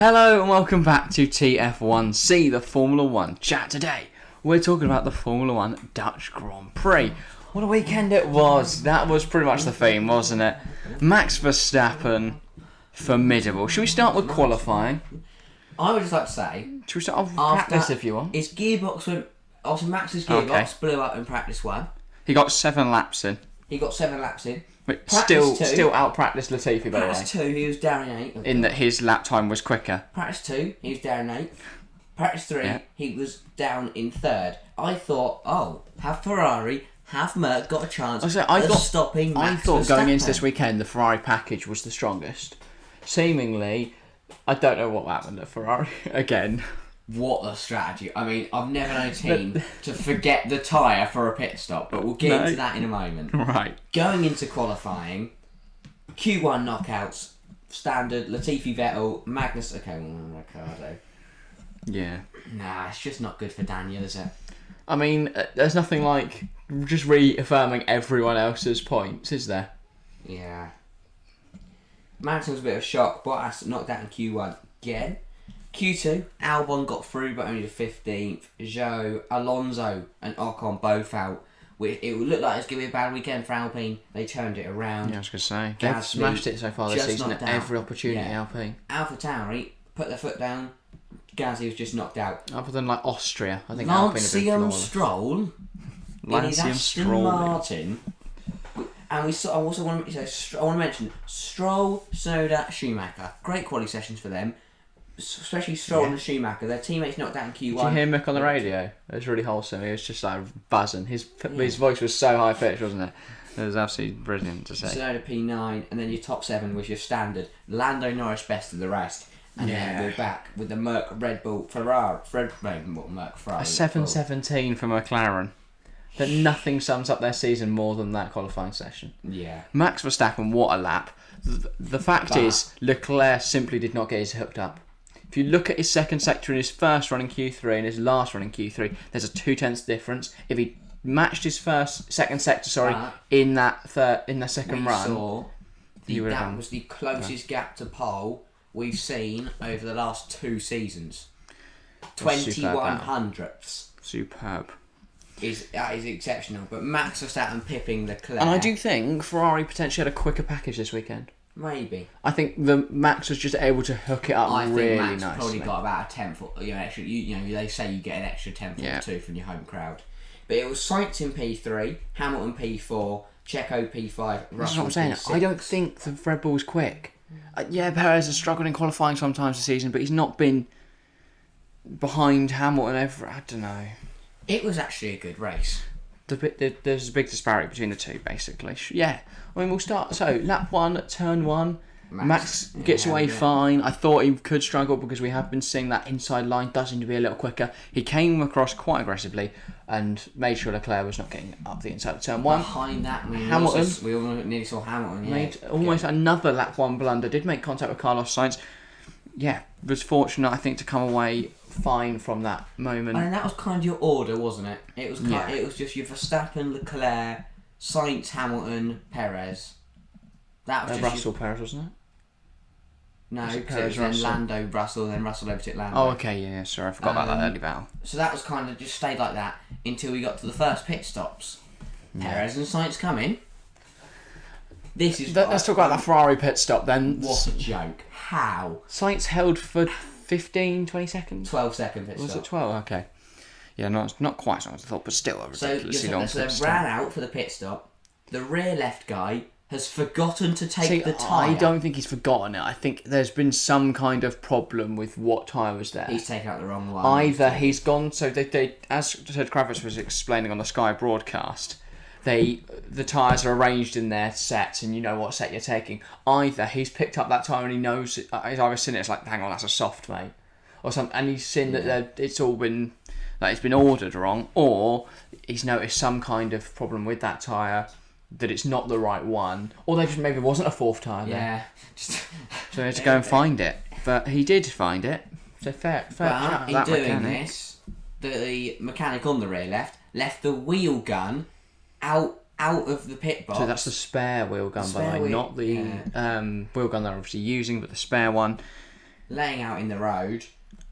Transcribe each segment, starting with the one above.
Hello and welcome back to TF1C, the Formula 1 chat. Today, we're talking about the Formula 1 Dutch Grand Prix. What a weekend it was. That was pretty much the theme, wasn't it? Max Verstappen, formidable. Should we start with qualifying? I would just like to say... Should we start off with practice if you want? His gearbox went... Also, Max's gearbox blew up in practice 1. He got 7 laps in. But still out-practiced Latifi, by the way. Practice 2, he was down in 8th. In that his lap time was quicker. Practice 2, he was down in 8th. Practice 3, he was down in 3rd. I thought, have Ferrari, have Merc got a chance of stopping Max Verstappen? I thought going into this weekend, the Ferrari package was the strongest. Seemingly, I don't know what happened at Ferrari again. What a strategy. I mean, I've never known a team to forget the tyre for a pit stop, but we'll get into that in a moment. Right. Going into qualifying, Q1 knockouts, standard, Latifi, Vettel, Magnus, Ricciardo. Yeah. Nah, it's just not good for Daniel, is it? I mean, there's nothing like just reaffirming everyone else's points, is there? Yeah. Magnussen was a bit of a shock, Bottas knocked out in Q1 again. Q2, Albon got through but only the 15th. Zhou, Alonso and Ocon both out. It would look like it's going to be a bad weekend for Alpine. They turned it around. Yeah, I was going to say. They've smashed it so far this season at every opportunity, Alpine. AlphaTauri put their foot down. Gasly was just knocked out. Other than like Austria, I think Alpine have been flawless. Stroll in his Aston Martin. And I also want to mention Stroll, Sonoda, Schumacher. Great quality sessions for them. Especially Stroll and Schumacher. Their teammates knocked out in Q1. Did you hear Mick on the radio? It was really wholesome. He was just like buzzing. His voice was so high pitched, wasn't it? It was absolutely brilliant to say. Sonoda P9, and then your top 7 was your standard. Lando Norris best of the rest. And then we're back with the Merc Red Bull Ferrari. Merc Ferrari. A 7:17 for McLaren. But nothing sums up their season more than that qualifying session. Yeah. Max Verstappen, what a lap. The fact is, Leclerc simply did not get his hooked up. If you look at his second sector in his first run in Q3 and his last run in Q3, there's a 0.2 difference. If he matched his second sector, in that second run, that was the closest gap to pole we've seen over the last 2 seasons. 21 hundredths. Superb. That is exceptional. But Max Verstappen pipping Leclerc. And I do think Ferrari potentially had a quicker package this weekend. Maybe. I think the Max was just able to hook it up really nicely. I think Max probably got about a tenth, extra. They say you get an extra tenth or 2 from your home crowd. But it was Sainz in P3, Hamilton P4, Checo P5, Russell That's what I'm saying. P6. I don't think the Red Bull's quick. Perez has struggled in qualifying sometimes this season, but he's not been behind Hamilton ever. I don't know. It was actually a good race. There's a big disparity between the two, basically. Yeah. I mean, we'll start. So, lap 1, turn 1. Max gets away fine. I thought he could struggle because we have been seeing that inside line does seem to be a little quicker. He came across quite aggressively and made sure Leclerc was not getting up the inside of turn 1. Behind that, Hamilton. We all nearly saw Hamilton. Made almost another lap 1 blunder. Did make contact with Carlos Sainz. Yeah, was fortunate, I think, to come away fine from that moment. And that was kind of your order, wasn't it? It was it was just your Verstappen, Leclerc, Sainz, Hamilton, Perez. That was just Russell, Perez, wasn't it? No, because it was then Lando, Russell, and then Russell overtook Lando. Oh, okay, yeah, sorry, I forgot about that early battle. So that was kind of just stayed like that until we got to the first pit stops. Perez and Sainz come in. Let's talk about that Ferrari pit stop then. What a joke. How? Sainz held for 15, 20 seconds? 12 second pit stop. Was it 12? Okay. Yeah, not quite as long as I thought, but still a ridiculously long So pit they stop. ran out for the pit stop. The rear left guy has forgotten to take the tyre. I don't think he's forgotten it. I think there's been some kind of problem with what tyre was there. He's taken out the wrong one. Either he's gone... So they as Ted Kravitz was explaining on the Sky broadcast, the tyres are arranged in their sets and you know what set you're taking. Either he's picked up that tyre and he knows... He's either seen it, it's like, hang on, that's a soft, mate. Or something, and he's seen that it's all been... Like, it's been ordered wrong. Or he's noticed some kind of problem with that tyre... that it's not the right one, or they just maybe wasn't a fourth tyre there. Yeah. So he had to go and find it. But he did find it. So fair But in that doing mechanic. this, the mechanic on the rear left the wheel gun out of the pit box. So that's the spare wheel gun, by the way, not the wheel gun they're obviously using, but the spare one. laying out in the road,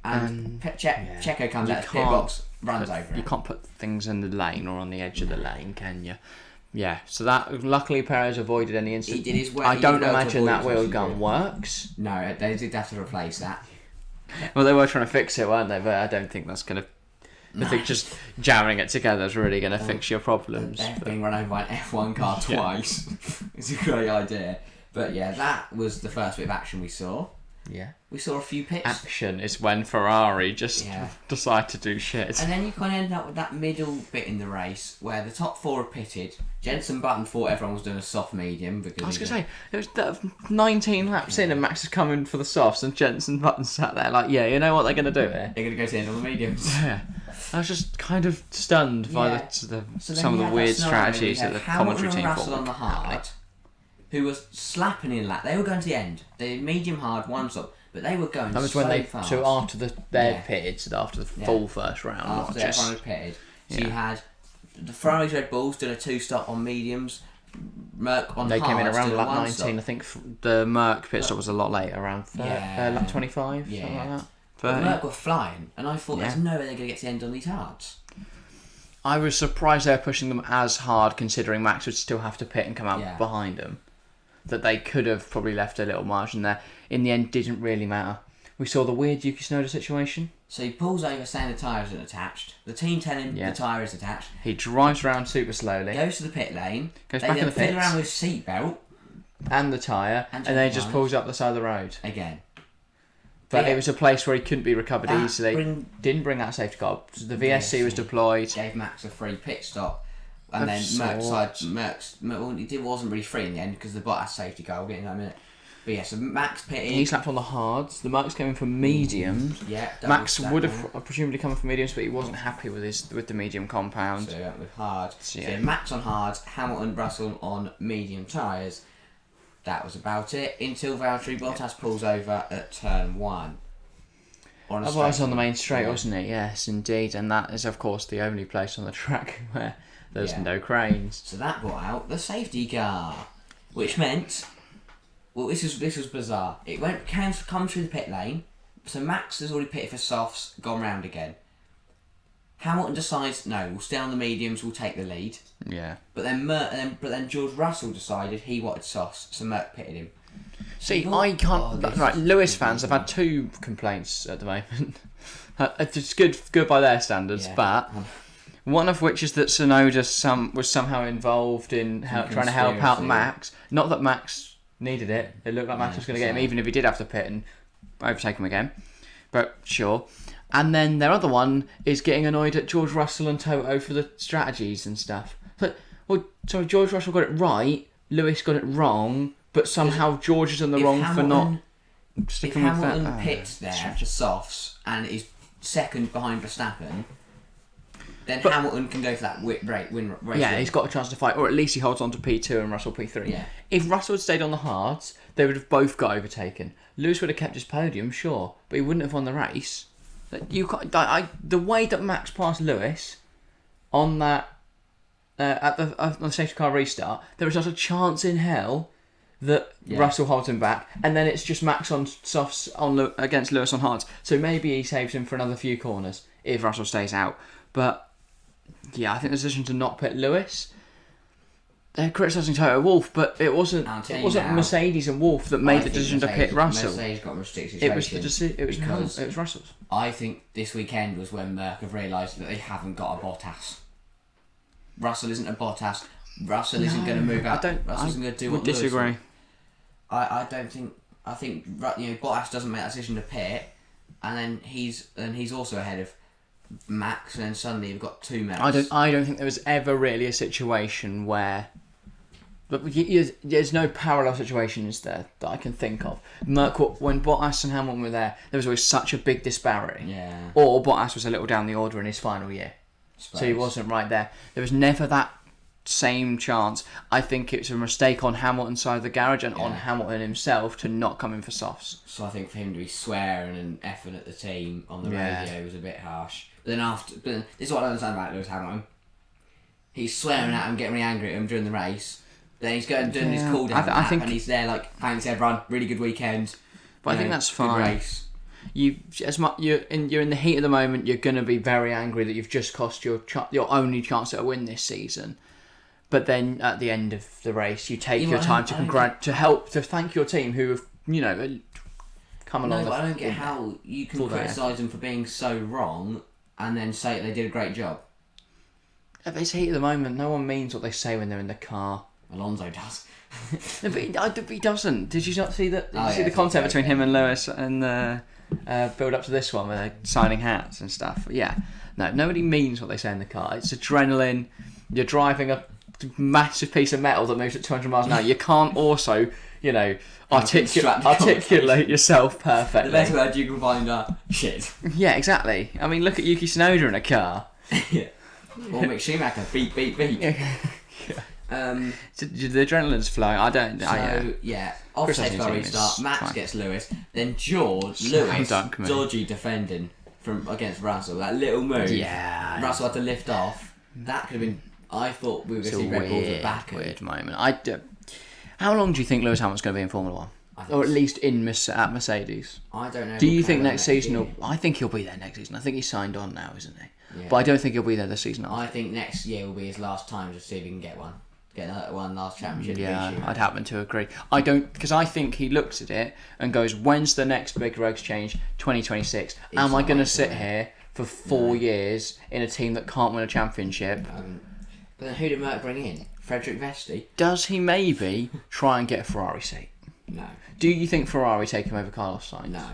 and Checo comes out of the pit can't box, runs over You it. can't put things in the lane or on the edge of the lane, can you? Yeah, so that luckily Perez avoided any incident. He did his I don't imagine that wheel gun works. No, they did have to replace that. Well, they were trying to fix it, weren't they? But I don't think that's going to... I think just jamming it together is really going to fix your problems. They've been run over by an F1 car twice. It's a great idea. But yeah, that was the first bit of action we saw. Yeah. We saw a few pits. Action is when Ferrari just decide to do shit. And then you kind of end up with that middle bit in the race where the top 4 have pitted. Jenson Button thought everyone was doing a soft medium because I was going to say, it was 19 laps in and Max is coming for the softs and Jenson Button sat there like, yeah, you know what they're going to do here? They're going to go to the end of the mediums. Yeah. I was just kind of stunned by some of the weird strategies that the commentary team Russell thought on the hard, who was slapping in lap. They were going to the end. They did medium hard, one stop. But they were going that was so when they fast. So after they'd pitted, so after the full first round. After everyone had pitted. So you had the Ferrari's Red Bulls doing a 2-stop on mediums, Merc on they hards. They came in around lap 19. Stop. I think the Merc pit stop was a lot later, around lap 25, something like that. But Merc were flying, and I thought there's no way they're going to get to the end on these hards. I was surprised they were pushing them as hard, considering Max would still have to pit and come out behind them. That they could have probably left a little margin there. In the end, didn't really matter. We saw the weird Yuki Tsunoda situation. So he pulls over saying the tyre isn't attached. The team tell him the tyre is attached. He drives around super slowly. Goes to the pit lane. Goes back in the pits. Around with seatbelt. And the tyre. And then he just pulls up the side of the road. Again. But it was a place where he couldn't be recovered easily. Didn't bring that safety car. So the VSC was deployed. Gave Max a free pit stop. And then it wasn't really free in the end because the Bottas safety car. We'll get into that in a minute. But yeah, so Max pitted. He slapped on the hards. The Mercs came in for mediums. Yeah. Max would have presumably come in for mediums, but he wasn't happy with the medium compound. So he went with hard. So Max on hards, Hamilton, Russell on medium tyres. That was about it until Valtteri Bottas pulls over at turn 1. That was on the main straight, wasn't it? Yes, indeed. And that is, of course, the only place on the track where there's no cranes. So that brought out the safety car, which meant, well, this was bizarre. It come through the pit lane. So Max has already pitted for softs, gone round again. Hamilton decides, no, we'll stay on the mediums, we'll take the lead. Yeah. But then George Russell decided he wanted softs, so Merc pitted him. See, I can't. Right, Lewis fans have had 2 complaints at the moment. It's good by their standards, but one of which is that Tsunoda was somehow involved in trying to help out Max. Not that Max needed it. It looked like Max was going to get him, even if he did have to pit and overtake him again. But sure. And then their other one is getting annoyed at George Russell and Toto for the strategies and stuff. But so George Russell got it right, Lewis got it wrong, but somehow George is on the wrong for not sticking with that. If Hamilton pits there for softs and is second behind Verstappen, then Hamilton can go for that win race. Yeah, he's got a chance to fight, or at least he holds on to P2 and Russell P3. Yeah. If Russell had stayed on the hards, they would have both got overtaken. Lewis would have kept his podium, sure, but he wouldn't have won the race. The way that Max passed Lewis on that at the safety car restart, there was not a chance in hell that Russell holds him back, and then it's just Max on softs against Lewis on hards. So maybe he saves him for another few corners if Russell stays out. But yeah, I think the decision to not pit Lewis. They're criticising Toto Wolff, but it wasn't Mercedes and Wolff that made the decision to pit Russell. Mercedes got a restricted it was the decision. It was Russell's. I think this weekend was when Merc have realised that they haven't got a Bottas. Russell isn't a Bottas. Russell isn't going to move out. Russell isn't going to do what Lewis disagree. I don't think. I think Bottas doesn't make that decision to pit, and then he's also ahead of Max, and then suddenly you've got 2 Mercs. I don't think there was ever really a situation where. But there's no parallel situations there that I can think of. When Bottas and Hamilton were there was always such a big disparity. Yeah. Or Bottas was a little down the order in his final year. So he wasn't right there. There was never that same chance. I think it's a mistake on Hamilton's side of the garage and on Hamilton himself to not come in for softs. So I think for him to be swearing and effing at the team on the radio was a bit harsh. But then this is what I understand about Lewis Hamilton. He's swearing at him, getting really angry at him during the race. Then he's going doing his cool down and he's there like, thanks everyone, really good weekend. But I think that's fine. Good race. you're in the heat of the moment. You're going to be very angry that you've just cost your only chance at a win this season. But then at the end of the race, you take your time to thank your team who have come along. No, but I don't get how you can criticise them for being so wrong and then say they did a great job. At this heat of the moment, no one means what they say when they're in the car. Alonso does. No, but he doesn't. Did you not see that? Did you see the it's content okay. between him and Lewis and the build up to this one where they're signing hats and stuff? Yeah. No, nobody means what they say in the car. It's adrenaline. You're driving a massive piece of metal that moves at 200 miles an hour. You can't also, articulate yourself perfectly. The best word you can find are shit. Yeah, exactly. I mean, look at Yuki Tsunoda in a car. Yeah. Or Mick Schumacher, beep, beep, beep. So the adrenaline's flowing. I don't. Offset car restart. Max gets Lewis. Then Lewis, dodgy defending against Russell. That little move. Yeah. Russell had to lift off. That could have been. I thought we were going to see Red Bulls at back. Weird moment. How long do you think Lewis Hamilton's going to be in Formula 1? Or at least at Mercedes? I don't know. Do you think next season? I think he'll be there next season. I think he's signed on now, isn't he? Yeah. But I don't think he'll be there this season. I think next year will be his last time to see if he can get one. Get one last championship. Yeah, I'd happen to agree. I don't, because I think he looks at it and goes, "When's the next big regs change? 2026. Am I going to sit here for 4 years in a team that can't win a championship?" But then who did Merck bring in? Frederick Vesti? Does he maybe try and get a Ferrari seat? No. Do you think Ferrari take him over Carlos Sainz? No.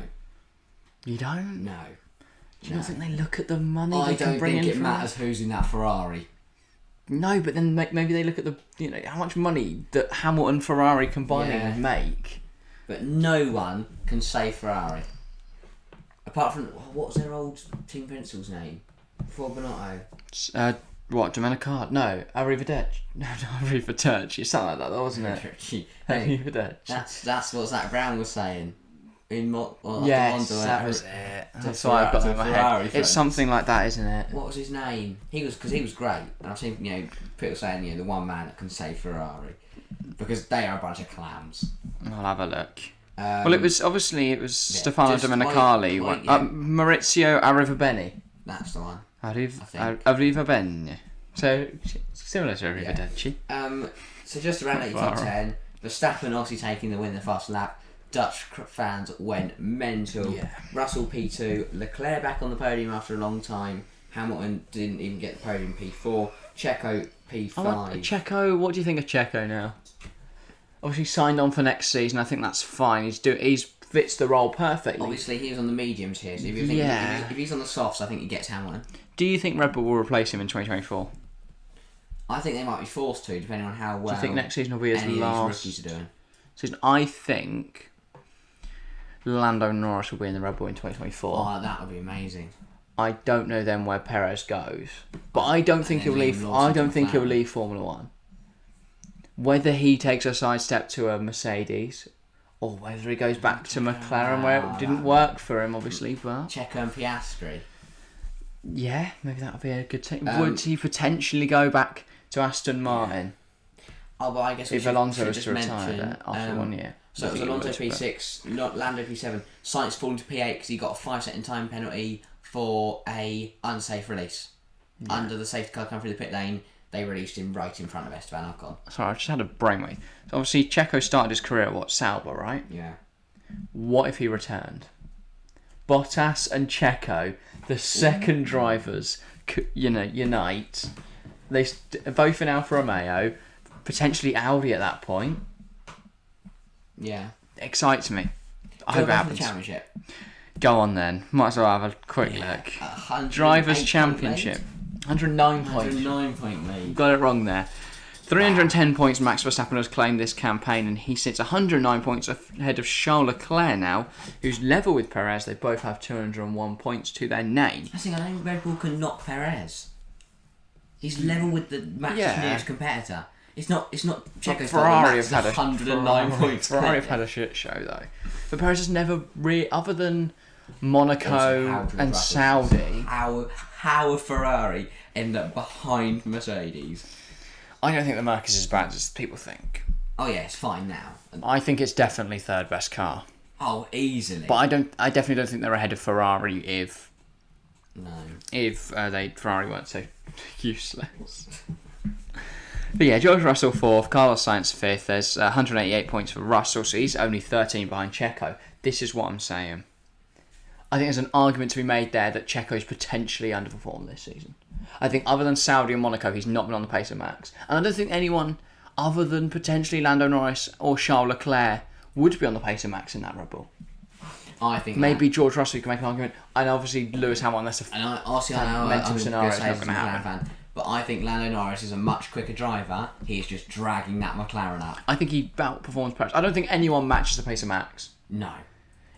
You don't? No. Do you not think they look at the money I they can don't bring think in? it matters who's in that Ferrari. No, but then maybe they look at the how much money that Hamilton Ferrari combining would make. But no one can say Ferrari. Apart from what was their old team principal's name? Before Bonotto. What, Domenico? No, Arrivederci. No, Arrivederci. Something like that, though, wasn't it? Arrivederci. That's what Zach Brown was saying. Yes, that was it. That's why I've got that in my head. It's something like that, isn't it? What was his name? Because he was great. And I've seen people saying the one man that can say Ferrari because they are a bunch of clams. I'll have a look. Well, it was Stefano Domenicali. Maurizio Arrivabene. That's the one. Arrivabene. So similar to Arrivederci. So just around 8 top 10, Verstappen obviously taking the win the fast lap. Dutch fans went mental. Yeah. Russell P2, Leclerc back on the podium after a long time. Hamilton didn't even get the podium P4. Checo P5. Checo, what do you think of Checo now? Obviously signed on for next season. I think that's fine. He's fits the role perfectly. Obviously he was on the mediums here, so if he's on the softs, I think he gets Hamilton. Do you think Red Bull will replace him in 2024? I think they might be forced to, depending on how well. Do you think next season will be his last rookies are doing? Season? I think Lando Norris will be in the Red Bull in 2024. Oh, that would be amazing. I don't know then where Perez goes, but I don't think he'll leave. I don't think he'll leave Formula 1. Whether he takes a sidestep to a Mercedes, or whether he goes back to McLaren where it didn't work for him, obviously. But Checo and Piastri. Yeah, maybe that would be a good thing. Would he potentially go back to Aston Martin? Oh, well, I guess if Alonso was to retire after 1 year. So it was Alonso P6, not Lando P7. Sainz falling to P8 because he got a 5-second time penalty for a unsafe release. Yeah. Under the safety car coming through the pit lane, they released him right in front of Esteban Ocon. Sorry, I just had a brainwave. So obviously, Checo started his career at Sauber, right? Yeah. What if he returned? Bottas and Checo, the second drivers, unite. They both in Alfa Romeo, potentially Audi at that point. Yeah. Excites me. I hope it happens. The championship. Go on then. Might as well have a quick look. Drivers' Championship. 109 points. 109 point lead. Got it wrong there. 310 points Max Verstappen has claimed this campaign, and he sits 109 points ahead of Charles Leclerc now, who's level with Perez. They both have 201 points to their name. I think Red Bull can knock Perez. He's level with the Max's nearest competitor. It's not Checo's Ferrari have had 109 points. Ferrari have had a shit show though. But Perez has never other than Monaco and Saudi. How a Ferrari end up behind Mercedes? I don't think the Merc is as bad as people think. Oh yeah, it's fine now. I think it's definitely third best car. Oh, easily. But I definitely don't think they're ahead of Ferrari if Ferrari weren't so useless. But yeah, George Russell 4th, Carlos Sainz 5th. There's 188 points for Russell, so he's only 13 behind Checo. This is what I'm saying. I think there's an argument to be made there that Checo's potentially underperformed this season. I think other than Saudi and Monaco, he's not been on the pace of Max. And I don't think anyone other than potentially Lando Norris or Charles Leclerc would be on the pace of Max in that Red Bull. I think maybe George Russell, you can make an argument. And obviously Lewis Hamilton, that's a mental scenario, it's not going to happen. But I think Lando Norris is a much quicker driver. He's just dragging that McLaren up. I think he outperforms Perez. I don't think anyone matches the pace of Max. No.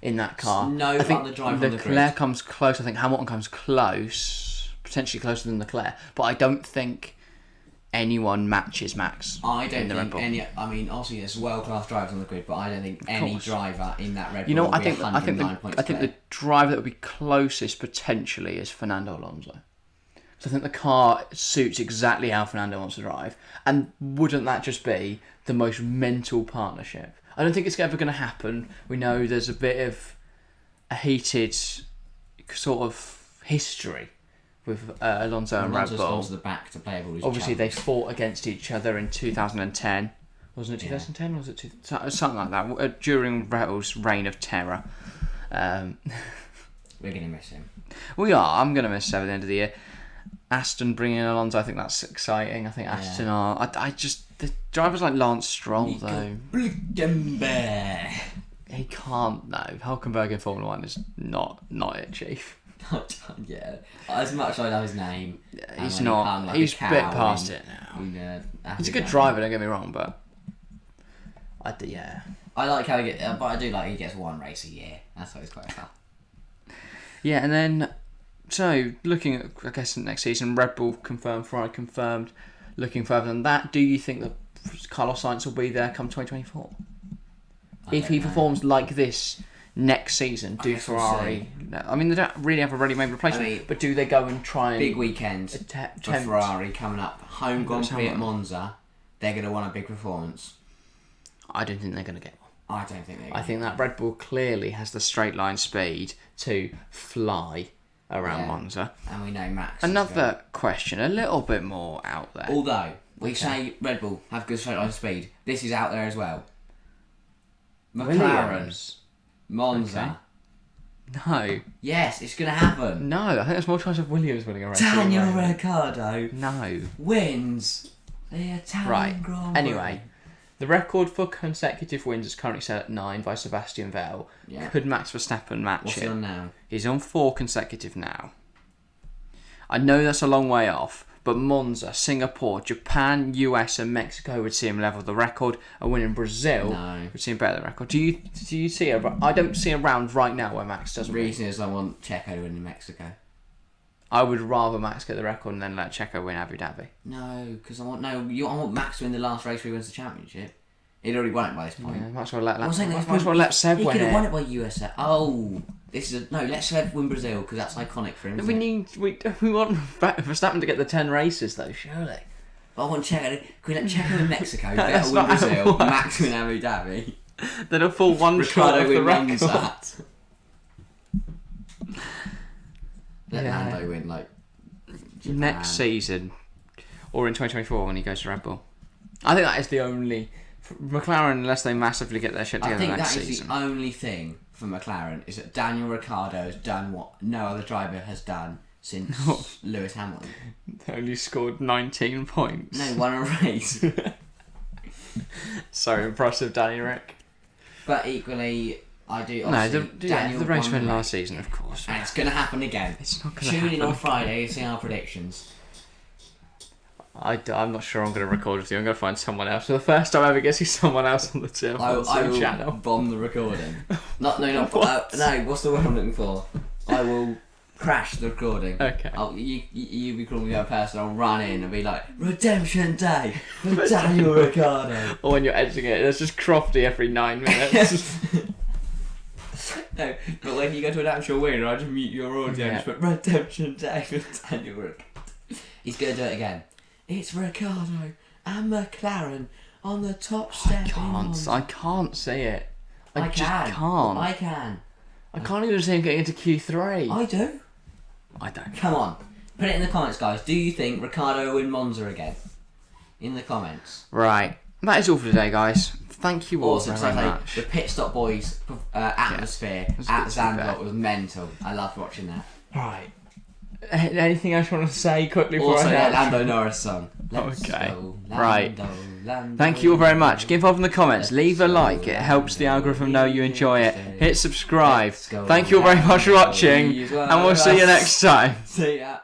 In that car. No I think other driver on the grid. Leclerc comes close. I think Hamilton comes close. Potentially closer than Leclerc. But I don't think anyone matches Max. I don't think any. I mean, obviously there's world-class drivers on the grid, but I don't think any driver in that Red Bull will be 109 points. I think the driver that would be closest potentially is Fernando Alonso. So I think the car suits exactly how Fernando wants to drive. And wouldn't that just be the most mental partnership? I don't think it's ever going to happen. We know there's a bit of a heated sort of history with Alonso and Red Bull. Gone to the back to play all Obviously, they fought against each other in 2010. Wasn't it 2010? Or was it something like that? During Vettel's reign of terror. We're going to miss him. We are. I'm going to miss him at the end of the year. Aston bringing in Alonso, I think that's exciting. I think Aston are. I just the drivers like Lance Stroll though. He can't. No, Hulkenberg in Formula 1 is not it, Chief. Yeah, as much as I know his name, he's not. He's a bit past it now. He's a good driver. Don't get me wrong, but I like how he gets. But I do like he gets one race a year. That's why he's quite fun. Yeah, and then. So, looking at, I guess, next season, Red Bull confirmed, Ferrari confirmed. Looking further than that, do you think that Carlos Sainz will be there come 2024? If he performs like this next season, do Ferrari... I mean, they don't really have a ready-made replacement, but do they go and try and... Big weekend for Ferrari coming up. Home Grand Prix at Monza. They're going to want a big performance. I don't think they're going to get one. I don't think they're going to I think that Red Bull clearly has the straight-line speed to fly around Monza. And we know Max. Another question, a little bit more out there. Although, we say Red Bull have good straight line speed. This is out there as well. McLaren. Williams. Monza. Okay. No. Yes, it's going to happen. No, I think there's more chance of Williams winning a race. Daniel Ricciardo. No. Wins the Italian Grand Prix. Anyway, the record for consecutive wins is currently set at 9 by Sebastian Vettel. Yeah. Could Max Verstappen match What's it? he on now? He's on 4 consecutive now. I know that's a long way off, but Monza, Singapore, Japan, US and Mexico would see him level the record. A win in Brazil would see him better the record. Do you see I don't see a round right now where Max doesn't The reason is I want Checo to win in Mexico. I would rather Max get the record and then let Checo win Abu Dhabi. No, because I want Max to win the last race where he wins the championship. He'd already won it by this point. Yeah, might as well let Seb win it. He could have won it by USA. Oh, let Seb win Brazil because that's iconic for him. We want Verstappen to get the 10 races though, surely. But I want Checo. Can we let Checo win Mexico? Vettel win Brazil. Max win Abu Dhabi. Then a full one shot of the record. Let Lando win Japan. Next season, or in 2024 when he goes to Red Bull. I think that is the only McLaren, unless they massively get their shit together next season. I think that is the only thing for McLaren is that Daniel Ricciardo has done what no other driver has done since Lewis Hamilton. They only scored 19 points. No, won a race. So impressive, Danny Rick. But equally, I do. The race win last season, of course. And it's going to happen again. It's not going to happen. Tune in on Friday and see our predictions. I'm not sure I'm going to record with you. I'm going to find someone else. For the first time I ever get to see someone else on the channel. I will bomb the recording. What's the word I'm looking for? I will crash the recording. Okay. You be calling me a person. I'll run in and be like, Redemption Day with Daniel Ricciardo. Or when you're editing it, there's just Crofty every 9 minutes. No, but when you go to an actual winner, I just mute your audio and just put Redemption Day with Daniel Ricciardo. He's going to do it again. It's Ricciardo and McLaren on the top step. I can't see it. I just can. can't. I can. I can't even see him getting into Q3. I do. I don't. Come on. Put it in the comments, guys. Do you think Ricciardo will win Monza again? In the comments. Right. That is all for today, guys. Thank you all Also, very because much. the Pit Stop Boys atmosphere at Zandvoort was mental. I loved watching that. Right. Anything else you want to say quickly before Also, I that head? Lando Norris song. Let's Okay. go, Lando, Right. Lando, Thank you all very much. Get involved in the comments. Let's Leave a go, like. It helps the Lando, algorithm know you enjoy it. Hit subscribe. Let's go, Thank you all very much for Lando, watching. And we'll see you next time. See ya.